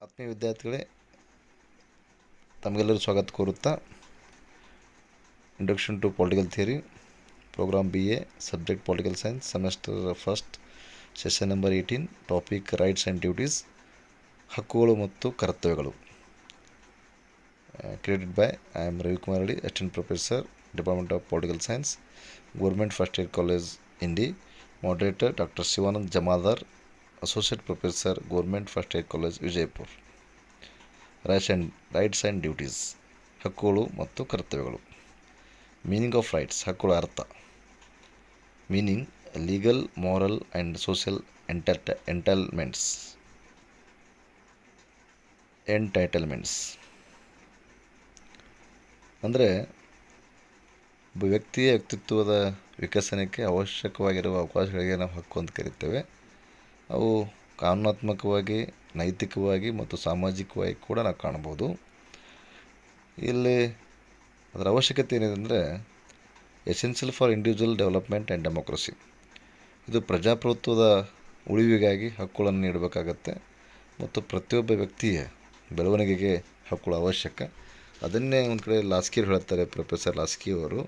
ಆತ್ಮೀಯ ವಿದ್ಯಾರ್ಥಿಗಳೇ, ತಮಗೆಲ್ಲರೂ ಸ್ವಾಗತ ಕೋರುತ್ತಾ introduction to political theory programme BA subject political science semester first session number 18 topic rights and duties ಹಕ್ಕುಗಳು ಮತ್ತು ಕರ್ತವ್ಯಗಳು. Created by I am Ravikumar Reddy, assistant professor, department of political science, government first year college Indi. Moderator Dr. Shivanand Jamadar, Associate Professor, Government First Year College, Vijaypur. Rights and duties ಹಕ್ಕುಗಳು ಮತ್ತು ಕರ್ತವ್ಯಗಳು. Meaning of rights ಹಕ್ಕುಗಳ ಅರ್ಥ. Meaning legal, moral and social entitlements ಅಂದರೆ ಒಬ್ಬ ವ್ಯಕ್ತಿಯ ವ್ಯಕ್ತಿತ್ವದ ವಿಕಸನಕ್ಕೆ ಅವಶ್ಯಕವಾಗಿರುವ ಅವಕಾಶಗಳಿಗೆ ನಾವು ಹಕ್ಕು ಅಂತ ಕರಿತೇವೆ. ಅವು ಕಾನೂನಾತ್ಮಕವಾಗಿ, ನೈತಿಕವಾಗಿ ಮತ್ತು ಸಾಮಾಜಿಕವಾಗಿ ಕೂಡ ನಾವು ಕಾಣ್ಬೋದು. ಇಲ್ಲಿ ಅದರ ಅವಶ್ಯಕತೆ ಏನಿದೆ ಅಂದರೆ essential for individual development and democracy. ಇದು ಪ್ರಜಾಪ್ರಭುತ್ವದ ಉಳಿವಿಗಾಗಿ ಹಕ್ಕುಗಳನ್ನು ನೀಡಬೇಕಾಗತ್ತೆ ಮತ್ತು ಪ್ರತಿಯೊಬ್ಬ ವ್ಯಕ್ತಿಯ ಬೆಳವಣಿಗೆಗೆ ಹಕ್ಕುಗಳು ಅವಶ್ಯಕ. ಅದನ್ನೇ ಒಂದು ಕಡೆ ಲಾಸ್ಕಿ ಹೇಳ್ತಾರೆ, ಪ್ರೊಫೆಸರ್ ಲಾಸ್ಕಿ ಅವರು,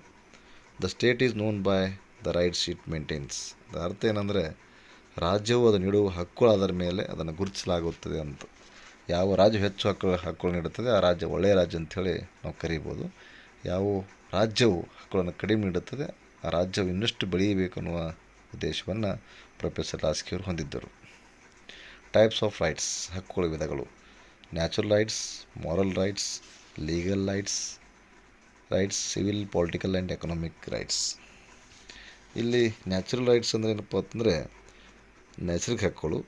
the state is known by the rights it maintains. ಅದರ ಅರ್ಥ ಏನಂದರೆ ರಾಜ್ಯವು ಅದು ನೀಡುವ ಹಕ್ಕುಗಳ ಆಧಾರ ಮೇಲೆ ಅದನ್ನು ಗುರುತಿಸಲಾಗುತ್ತದೆ ಅಂತ. ಯಾವ ರಾಜ್ಯ ಹೆಚ್ಚು ಹಕ್ಕುಗಳು ನೀಡುತ್ತದೆ ಆ ರಾಜ್ಯ ಒಳ್ಳೆಯ ರಾಜ್ಯ ಅಂಥೇಳಿ ನಾವು ಕರೀಬೋದು. ಯಾವ ರಾಜ್ಯವು ಹಕ್ಕುಗಳನ್ನು ಕಡಿಮೆ ನೀಡುತ್ತದೆ ಆ ರಾಜ್ಯವು ಇನ್ನಷ್ಟು ಬೆಳೆಯಬೇಕು ಅನ್ನುವ ಉದ್ದೇಶವನ್ನು ಪ್ರೊಫೆಸರ್ ಲಾಸ್ಕಿ ಅವರು ಹೊಂದಿದ್ದರು. ಟೈಪ್ಸ್ ಆಫ್ ರೈಟ್ಸ್ ಹಕ್ಕುಗಳ ವಿಧಗಳು. Natural rights, moral rights, legal rights, civil, political and economic rights. ಇಲ್ಲಿ ನ್ಯಾಚುರಲ್ ರೈಟ್ಸ್ ಅಂದರೆ ಏನಪ್ಪ ಅಂತಂದರೆ ನೈಸರ್ಗಿಕ ಹಕ್ಕುಗಳು.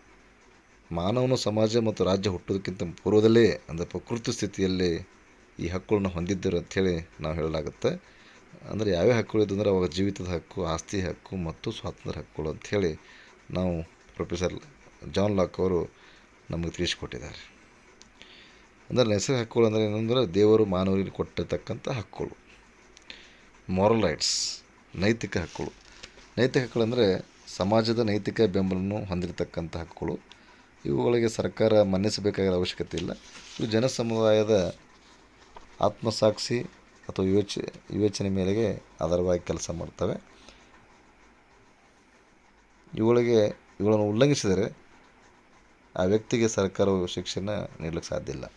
ಮಾನವನು ಸಮಾಜ ಮತ್ತು ರಾಜ್ಯ ಹುಟ್ಟೋದಕ್ಕಿಂತ ಪೂರ್ವದಲ್ಲೇ ಅಂದರೆ ಪ್ರಕೃತಿ ಸ್ಥಿತಿಯಲ್ಲಿ ಈ ಹಕ್ಕುಗಳನ್ನು ಹೊಂದಿದ್ದರು ಅಂಥೇಳಿ ನಾವು ಹೇಳಲಾಗುತ್ತೆ. ಅಂದರೆ ಯಾವ್ಯಾವ ಹಕ್ಕುಗಳು ಇದ್ದು ಅಂದರೆ ಅವಾಗ ಜೀವಿತದ ಹಕ್ಕು, ಆಸ್ತಿ ಹಕ್ಕು ಮತ್ತು ಸ್ವಾತಂತ್ರ್ಯ ಹಕ್ಕುಗಳು ಅಂಥೇಳಿ ನಾವು ಪ್ರೊಫೆಸರ್ ಜಾನ್ ಲಾಕ್ ಅವರು ನಮಗೆ ತಿಳಿಸಿಕೊಟ್ಟಿದ್ದಾರೆ. ಅಂದರೆ ನೈಸರ್ಗಿಕ ಹಕ್ಕುಗಳು ಅಂದರೆ ಏನಂದರೆ ದೇವರು ಮಾನವರಿಗೆ ಕೊಟ್ಟಿರ್ತಕ್ಕಂಥ ಹಕ್ಕುಗಳು. ಮಾರಲ್ ರೈಟ್ಸ್ ನೈತಿಕ ಹಕ್ಕುಗಳು. ನೈತಿಕ ಹಕ್ಕುಗಳಂದರೆ ಸಮಾಜದ ನೈತಿಕ ಬೆಂಬಲವನ್ನು ಹೊಂದಿರತಕ್ಕಂಥ ಹಕ್ಕುಗಳು. ಇವುಗಳಿಗೆ ಸರ್ಕಾರ ಮನ್ನಿಸಬೇಕಾದ ಅವಶ್ಯಕತೆ ಇಲ್ಲ. ಇವು ಜನ ಸಮುದಾಯದ ಆತ್ಮಸಾಕ್ಷಿ ಅಥವಾ ವಿವೇಚನೆ ಮೇರೆಗೆ ಆಧಾರವಾಗಿ ಕೆಲಸ ಮಾಡ್ತವೆ. ಇವುಗಳನ್ನು ಉಲ್ಲಂಘಿಸಿದರೆ ಆ ವ್ಯಕ್ತಿಗೆ ಸರ್ಕಾರವು ಶಿಕ್ಷೆಯನ್ನು ನೀಡಲಿಕ್ಕೆ ಸಾಧ್ಯ ಇಲ್ಲ.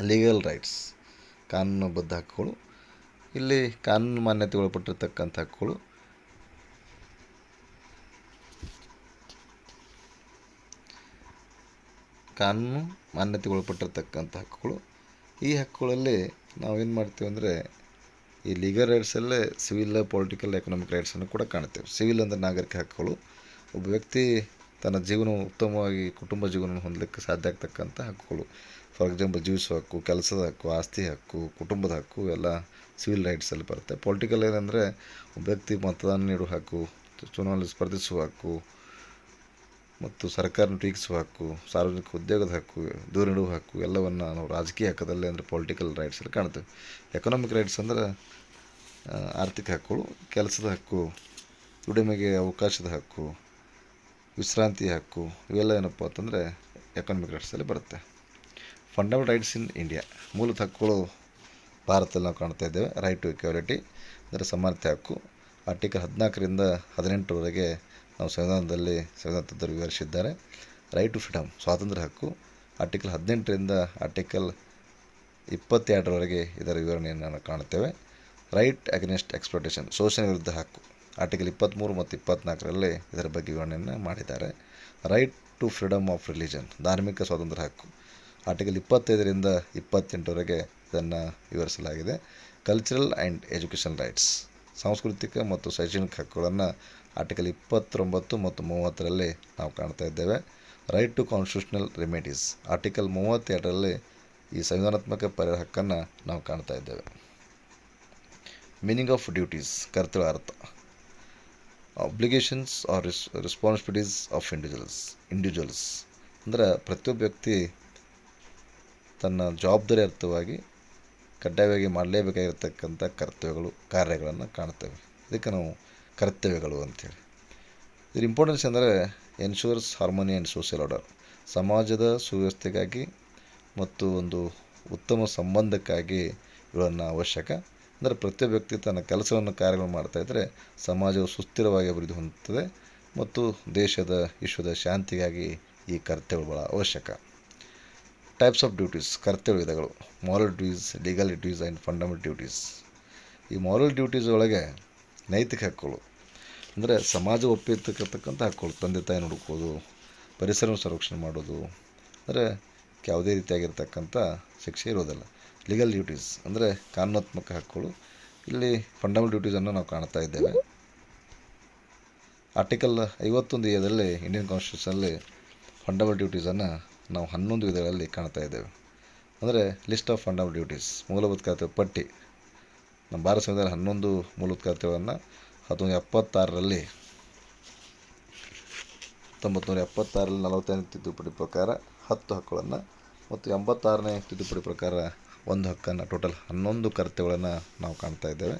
ಲೀಗಲ್ ರೈಟ್ಸ್ ಕಾನೂನುಬದ್ಧ ಹಕ್ಕುಗಳು. ಇಲ್ಲಿ ಕಾನೂನು ಮಾನ್ಯತೆಗೊಳಪಟ್ಟಿರ್ತಕ್ಕಂಥ ಹಕ್ಕುಗಳು. ಕಾನೂನು ಮಾನ್ಯತೆಗೊಳಪಟ್ಟಿರ್ತಕ್ಕಂಥ ಹಕ್ಕುಗಳು. ಈ ಹಕ್ಕುಗಳಲ್ಲಿ ನಾವೇನು ಮಾಡ್ತೀವಿ ಅಂದರೆ ಈ ಲೀಗಲ್ ರೈಟ್ಸಲ್ಲೇ ಸಿವಿಲ್, ಪೊಲಿಟಿಕಲ್, ಎಕನಾಮಿಕ್ ರೈಟ್ಸನ್ನು ಕೂಡ ಕಾಣ್ತೇವೆ. ಸಿವಿಲ್ ಅಂದರೆ ನಾಗರಿಕ ಹಕ್ಕುಗಳು. ಒಬ್ಬ ವ್ಯಕ್ತಿ ತನ್ನ ಜೀವನ ಉತ್ತಮವಾಗಿ ಕುಟುಂಬ ಜೀವನವನ್ನು ಹೊಂದಲಿಕ್ಕೆ ಸಾಧ್ಯ ಆಗ್ತಕ್ಕಂಥ ಹಕ್ಕುಗಳು. ಫಾರ್ ಎಕ್ಸಾಂಪಲ್ ಜೀವಿಸುವ ಹಕ್ಕು, ಕೆಲಸದ ಹಕ್ಕು, ಆಸ್ತಿ ಹಕ್ಕು, ಕುಟುಂಬದ ಹಕ್ಕು ಎಲ್ಲ ಸಿವಿಲ್ ರೈಟ್ಸಲ್ಲಿ ಬರುತ್ತೆ. ಪೊಲಿಟಿಕಲ್ ಏನಂದರೆ ಒಬ್ಬ ವ್ಯಕ್ತಿ ಮತದಾನ ನೀಡುವ ಹಕ್ಕು, ಚುನಾವಣೆಯಲ್ಲಿ ಸ್ಪರ್ಧಿಸುವ ಹಕ್ಕು ಮತ್ತು ಸರ್ಕಾರನ ಟೀಕಿಸುವ ಹಕ್ಕು, ಸಾರ್ವಜನಿಕ ಉದ್ಯೋಗದ ಹಕ್ಕು, ದೂರು ನೀಡುವ ಹಕ್ಕು ಎಲ್ಲವನ್ನು ನಾವು ರಾಜಕೀಯ ಹಕ್ಕದಲ್ಲಿ ಅಂದರೆ ಪೊಲಿಟಿಕಲ್ ರೈಟ್ಸಲ್ಲಿ ಕಾಣ್ತೇವೆ. ಎಕನಾಮಿಕ್ ರೈಟ್ಸ್ ಅಂದರೆ ಆರ್ಥಿಕ ಹಕ್ಕುಗಳು, ಕೆಲಸದ ಹಕ್ಕು, ದುಡಿಮೆಗೆ ಅವಕಾಶದ ಹಕ್ಕು, ವಿಶ್ರಾಂತಿ ಹಕ್ಕು ಇವೆಲ್ಲ ಏನಪ್ಪ ಅಂತಂದರೆ ಎಕನಾಮಿಕ್ ರೈಟ್ಸಲ್ಲಿ ಬರುತ್ತೆ. ಫಂಡಮೆಂಟಲ್ ರೈಟ್ಸ್ ಇನ್ ಇಂಡಿಯಾ ಮೂಲತಃ ಹಕ್ಕುಗಳು ಭಾರತದಲ್ಲಿ ನಾವು ಕಾಣ್ತಾ ಇದ್ದೇವೆ. ರೈಟ್ ಟು ಇಕ್ವಾಲಿಟಿ ಅಂದರೆ ಸಮಾನತೆ ಹಕ್ಕು. ಆರ್ಟಿಕಲ್ 14ರಿಂದ 18ರವರೆಗೆ ನಾವು ಸಂವಿಧಾನದಲ್ಲಿ ವಿವರಿಸಿದ್ದಾರೆ. ರೈಟ್ ಟು ಫ್ರೀಡಮ್ ಸ್ವಾತಂತ್ರ್ಯ ಹಕ್ಕು. ಆರ್ಟಿಕಲ್ 18ರಿಂದ ಆರ್ಟಿಕಲ್ 22ರವರೆಗೆ ಇದರ ವಿವರಣೆಯನ್ನು ನಾವು ಕಾಣುತ್ತೇವೆ. ರೈಟ್ ಅಗೇನೆಸ್ಟ್ ಎಕ್ಸ್ಪ್ಲೋಟೇಷನ್ ಶೋಷಣೆ ವಿರುದ್ಧ ಹಕ್ಕು. ಆರ್ಟಿಕಲ್ 23 ಮತ್ತು 24ರಲ್ಲಿ ಇದರ ಬಗ್ಗೆ ವಿವರಣೆಯನ್ನು ಮಾಡಿದ್ದಾರೆ. Right to freedom of religion ಧಾರ್ಮಿಕ ಸ್ವಾತಂತ್ರ್ಯ ಹಕ್ಕು. ಆರ್ಟಿಕಲ್ 25ರಿಂದ 28ರವರೆಗೆ ಇದನ್ನು ವಿವರಿಸಲಾಗಿದೆ. ಕಲ್ಚರಲ್ ಆ್ಯಂಡ್ ಎಜುಕೇಷನ್ ರೈಟ್ಸ್ ಸಾಂಸ್ಕೃತಿಕ ಮತ್ತು ಶೈಕ್ಷಣಿಕ ಹಕ್ಕುಗಳನ್ನು ಆರ್ಟಿಕಲ್ 29 ಮತ್ತು 30ರಲ್ಲಿ ನಾವು ಕಾಣ್ತಾ ಇದ್ದೇವೆ. Right to constitutional remedies article 32ರಲ್ಲಿ ಈ ಸಂವಿಧಾನಾತ್ಮಕ ಪರಿಹಾರ ಹಕ್ಕನ್ನು ನಾವು ಕಾಣ್ತಾ ಇದ್ದೇವೆ. ಮೀನಿಂಗ್ ಆಫ್ ಡ್ಯೂಟೀಸ್ ಕರ್ತವ್ಯ ಅರ್ಥ. Obligations or responsibilities of individuals ಅಂದರೆ ಪ್ರತಿಯೊಬ್ಬ ವ್ಯಕ್ತಿ ತನ್ನ ಜವಾಬ್ದಾರಿ ಅರ್ಥವಾಗಿ ಕಡ್ಡಾಯವಾಗಿ ಮಾಡಲೇಬೇಕಾಗಿರ್ತಕ್ಕಂಥ ಕರ್ತವ್ಯಗಳು, ಕಾರ್ಯಗಳನ್ನು ಕಾಣ್ತೇವೆ. ಇದಕ್ಕೆ ನಾವು ಕರ್ತವ್ಯಗಳು ಅಂಥೇಳಿ. ಇದರ ಇಂಪಾರ್ಟೆನ್ಸ್ ಅಂದರೆ ensures harmony and social order ಸಮಾಜದ ಸುವ್ಯವಸ್ಥೆಗಾಗಿ ಮತ್ತು ಒಂದು ಉತ್ತಮ ಸಂಬಂಧಕ್ಕಾಗಿ ಇವುಗಳನ್ನು ಅವಶ್ಯಕ. ಅಂದರೆ ಪ್ರತಿಯೊಬ್ಬ ವ್ಯಕ್ತಿ ತನ್ನ ಕೆಲಸವನ್ನು ಕಾರ್ಯಗಳನ್ನು ಮಾಡ್ತಾಯಿದ್ರೆ ಸಮಾಜವು ಸುಸ್ಥಿರವಾಗಿ ಅಭಿವೃದ್ಧಿ ಹೊಂದುತ್ತದೆ ಮತ್ತು ದೇಶದ ವಿಶ್ವದ ಶಾಂತಿಗಾಗಿ ಈ ಕರ್ತವ್ಯಗಳು ಭಾಳ ಅವಶ್ಯಕ. ಟೈಪ್ಸ್ ಆಫ್ ಡ್ಯೂಟೀಸ್, ಕರ್ತವ್ಯ ವಿಧಗಳು: moral duties, legal duties and fundamental duties. ಈ ಮಾರಲ್ ಡ್ಯೂಟೀಸ್ ಒಳಗೆ ನೈತಿಕ ಹಕ್ಕುಗಳು ಅಂದರೆ ಸಮಾಜ ಒಪ್ಪಿರ್ತಕ್ಕಂಥ ಹಕ್ಕುಗಳು, ತಂದೆ ತಾಯಿ ನೋಡ್ಕೋದು, ಪರಿಸರವನ್ನು ಸಂರಕ್ಷಣೆ ಮಾಡೋದು, ಅಂದರೆ ಯಾವುದೇ ರೀತಿಯಾಗಿರ್ತಕ್ಕಂಥ ಶಿಕ್ಷೆ ಇರೋದಿಲ್ಲ. ಲೀಗಲ್ ಡ್ಯೂಟೀಸ್ ಅಂದರೆ ಕಾನೂನಾತ್ಮಕ ಹಕ್ಕುಗಳು. ಇಲ್ಲಿ ಫಂಡಮೆಂಟಲ್ ಡ್ಯೂಟೀಸನ್ನು ನಾವು ಕಾಣ್ತಾ ಇದ್ದೇವೆ. ಆರ್ಟಿಕಲ್ 51A ಇಂಡಿಯನ್ ಕಾನ್ಸ್ಟಿಟ್ಯೂಷನಲ್ಲಿ ಫಂಡಮೆಂಟಲ್ ಡ್ಯೂಟೀಸನ್ನು ನಾವು 11 ವಿಧಗಳಲ್ಲಿ ಕಾಣ್ತಾ ಇದ್ದೇವೆ. ಅಂದರೆ ಲಿಸ್ಟ್ ಆಫ್ ಫಂಡಮೆಂಟಲ್ ಡ್ಯೂಟೀಸ್, ಮೂಲಭೂತ ಕರ್ತವ್ಯ ಪಟ್ಟಿ. ನಮ್ಮ ಭಾರತ ಸಂವಿಧಾನ 11 ಮೂಲಭೂತ ಕರ್ತವ್ಯವನ್ನು 1976ರಲ್ಲಿ 45ನೇ ತಿದ್ದುಪಡಿ ಪ್ರಕಾರ 10 ಹಕ್ಕುಗಳನ್ನು ಮತ್ತು 86ನೇ ತಿದ್ದುಪಡಿ ಪ್ರಕಾರ 1 ಹಕ್ಕನ್ನು, ಟೋಟಲ್ 11 ಕರ್ತವ್ಯಗಳನ್ನು ನಾವು ಕಾಣ್ತಾ ಇದ್ದೇವೆ.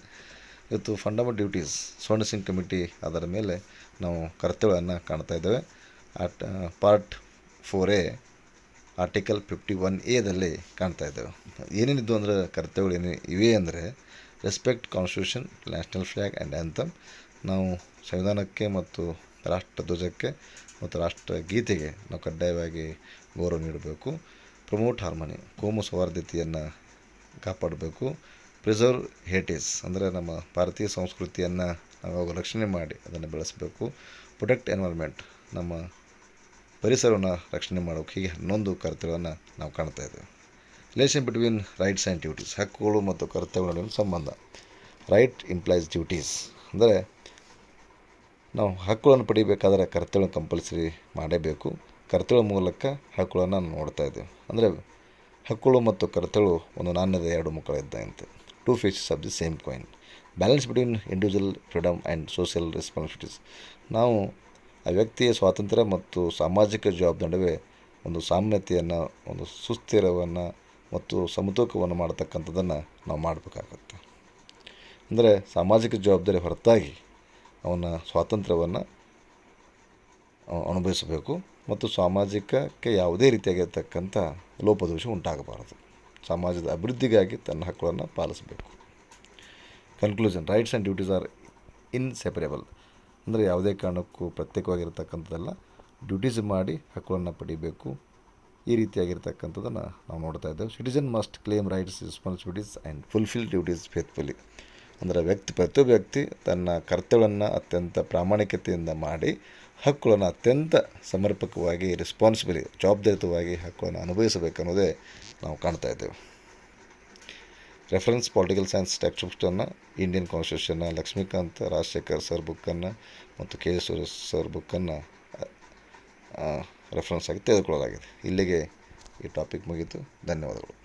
ಇವತ್ತು ಫಂಡಮೆಂಟಲ್ ಡ್ಯೂಟೀಸ್ ಸ್ವರ್ಣ ಕಮಿಟಿ ಅದರ ಮೇಲೆ ನಾವು ಕರ್ತವ್ಯಗಳನ್ನು ಕಾಣ್ತಾ ಇದ್ದೇವೆ. ಪಾರ್ಟ್ 4A ಆರ್ಟಿಕಲ್ 51A ಕಾಣ್ತಾ ಇದ್ದೇವೆ. ಏನೇನಿದ್ದು ಅಂದರೆ ಕರ್ತವ್ಯಗಳು ಇವೆ ಅಂದರೆ respect constitution, national flag and anthem. ನಾವು ಸಂವಿಧಾನಕ್ಕೆ ಮತ್ತು ರಾಷ್ಟ್ರ ಧ್ವಜಕ್ಕೆ ಮತ್ತು ರಾಷ್ಟ್ರ ಗೀತೆಗೆ ನಾವು ಕಡ್ಡಾಯವಾಗಿ ಗೌರವ ನೀಡಬೇಕು. ಪ್ರಮೋಟ್ ಹಾರ್ಮನಿ, ಕೋಮು ಸೌಹಾರ್ದತೆಯನ್ನು ಕಾಪಾಡಬೇಕು. ಪ್ರಿಸರ್ವ್ ಹೆರಿಟೇಜ್ ಅಂದರೆ ನಮ್ಮ ಭಾರತೀಯ ಸಂಸ್ಕೃತಿಯನ್ನು ನಾವು ರಕ್ಷಣೆ ಮಾಡಿ ಅದನ್ನು ಬೆಳೆಸಬೇಕು. ಪ್ರೊಟೆಕ್ಟ್ ಎನ್ವೈರ್ಮೆಂಟ್, ನಮ್ಮ ಪರಿಸರವನ್ನು ರಕ್ಷಣೆ ಮಾಡೋಕೆ. ಹೀಗೆ 11 ಕರ್ತವ್ಯವನ್ನು ನಾವು ಕಾಣ್ತಾ ಇದ್ದೇವೆ. Relation between rights and duties, ಹಕ್ಕುಗಳು ಮತ್ತು ಕರ್ತವ್ಯಗಳ ನಡುವಿನ ಸಂಬಂಧ. ರೈಟ್ ಇಂಪ್ಲೈಸ್ ಡ್ಯೂಟೀಸ್ ಅಂದರೆ ನಾವು ಹಕ್ಕುಗಳನ್ನು ಪಡಿಬೇಕಾದ್ರೆ ಕರ್ತವ್ಯ ಕಂಪಲ್ಸರಿ ಮಾಡೇಬೇಕು. ಕರ್ತವ್ಯ ಮೂಲಕ ಹಕ್ಕುಗಳನ್ನು ನಾವು ನೋಡ್ತಾ ಇದ್ದೇವೆ. ಅಂದರೆ ಹಕ್ಕುಗಳು ಮತ್ತು ಕರ್ತವ್ಯಗಳು ಒಂದು ನಾಣ್ಯದ 2 ಮುಖಗಳಿದ್ದಂತೆ, 2 faces of the same coin. Balance between individual freedom and social responsibilities. ನಾವು ಆ ವ್ಯಕ್ತಿಯ ಸ್ವಾತಂತ್ರ್ಯ ಮತ್ತು ಸಾಮಾಜಿಕ ಜವಾಬ್ದಾರಿ ನಡುವೆ ಒಂದು ಸಾಮ್ಯತೆಯನ್ನು, ಒಂದು ಸುಸ್ಥಿರವನ್ನು ಮತ್ತು ಸಮತೂಕವನ್ನು ಮಾಡತಕ್ಕಂಥದ್ದನ್ನು ನಾವು ಮಾಡಬೇಕಾಗತ್ತೆ. ಅಂದರೆ ಸಾಮಾಜಿಕ ಜವಾಬ್ದಾರಿ ಹೊರತಾಗಿ ಅವನ ಸ್ವಾತಂತ್ರ್ಯವನ್ನು ಅನುಭವಿಸಬೇಕು ಮತ್ತು ಸಾಮಾಜಿಕಕ್ಕೆ ಯಾವುದೇ ರೀತಿಯಾಗಿರ್ತಕ್ಕಂಥ ಲೋಪದೋಷ ಉಂಟಾಗಬಾರದು. ಸಮಾಜದ ಅಭಿವೃದ್ಧಿಗಾಗಿ ತನ್ನ ಹಕ್ಕುಗಳನ್ನು ಪಾಲಿಸಬೇಕು. Conclusion: rights and duties are inseparable. ಅಂದರೆ ಯಾವುದೇ ಕಾರಣಕ್ಕೂ ಪ್ರತ್ಯೇಕವಾಗಿರ್ತಕ್ಕಂಥದ್ದಲ್ಲ. ಡ್ಯೂಟೀಸ್ ಮಾಡಿ ಹಕ್ಕುಗಳನ್ನು ಪಡಿಬೇಕು. ಈ ರೀತಿಯಾಗಿರ್ತಕ್ಕಂಥದ್ದನ್ನು ನಾವು ನೋಡ್ತಾ ಇದ್ದೇವೆ. Citizen must claim rights, responsibilities and fulfil duties faithfully. ಅಂದರೆ ಪ್ರತಿಯೊಬ್ಬ ವ್ಯಕ್ತಿ ತನ್ನ ಕರ್ತವ್ಯವನ್ನು ಅತ್ಯಂತ ಪ್ರಾಮಾಣಿಕತೆಯಿಂದ ಮಾಡಿ ಹಕ್ಕುಗಳನ್ನು ಅತ್ಯಂತ ಸಮರ್ಪಕವಾಗಿ, ಜವಾಬ್ದಾರಿಯುತವಾಗಿ ಹಕ್ಕುಗಳನ್ನು ಅನುಭವಿಸಬೇಕನ್ನೋದೇ ನಾವು ಕಾಣ್ತಾ ಇದ್ದೇವೆ. ರೆಫರೆನ್ಸ್: ಪೊಲಿಟಿಕಲ್ ಸೈನ್ಸ್ ಟೆಕ್ಸ್ಟ್ ಬುಕ್ಸನ್ನು, ಇಂಡಿಯನ್ ಕಾನ್ಸ್ಟಿಟ್ಯೂಷನ್ನ, ಲಕ್ಷ್ಮೀಕಾಂತ್ ರಾಜಶೇಖರ್ ಸರ್ ಬುಕ್ಕನ್ನು ಮತ್ತು KS ಸರ್ ಬುಕ್ಕನ್ನು ರೆಫರೆನ್ಸ್ ಆಗಿ ತೆಗೆದುಕೊಳ್ಳಲಾಗಿದೆ. ಇಲ್ಲಿಗೆ ಈ ಟಾಪಿಕ್ ಮುಗಿಯಿತು. ಧನ್ಯವಾದಗಳು.